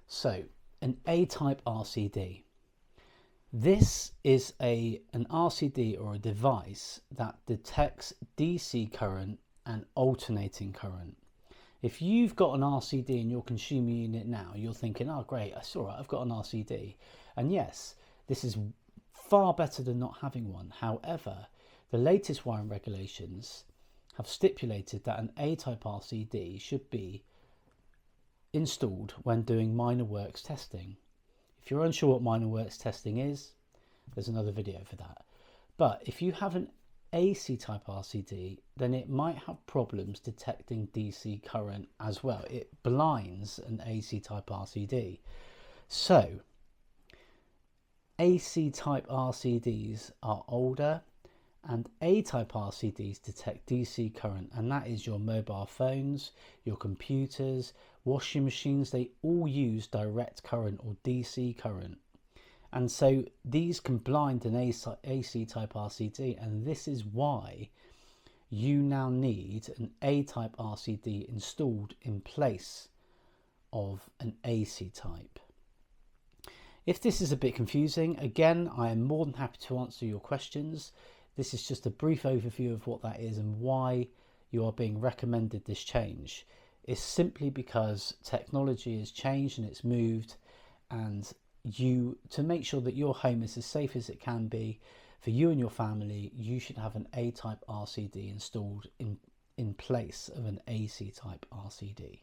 So, an A Type RCD. This is an RCD or a device that detects DC current and alternating current. If you've got an RCD in your consumer unit now, you're thinking, oh great, that's all right, I've got an RCD. And yes, this is far better than not having one. However, the latest wiring regulations have stipulated that an A-type RCD should be installed when doing minor works testing. If you're unsure what minor works testing is, there's another video for that. But if you have an AC type RCD, then it might have problems detecting DC current as well. It blinds an AC type RCD. So AC type RCDs are older, and A type RCDs detect DC current, and that is your mobile phones, your computers, washing machines. They all use direct current or DC current, and so these can blind an AC type RCD, and this is why you now need an A type RCD installed in place of an AC type. If this is a bit confusing, again, I am more than happy to answer your questions. This is just a brief overview of what that is and why you are being recommended this change. It's simply because technology has changed and it's moved, and to make sure that your home is as safe as it can be for you and your family, you should have an A-type RCD installed in place of an AC type RCD.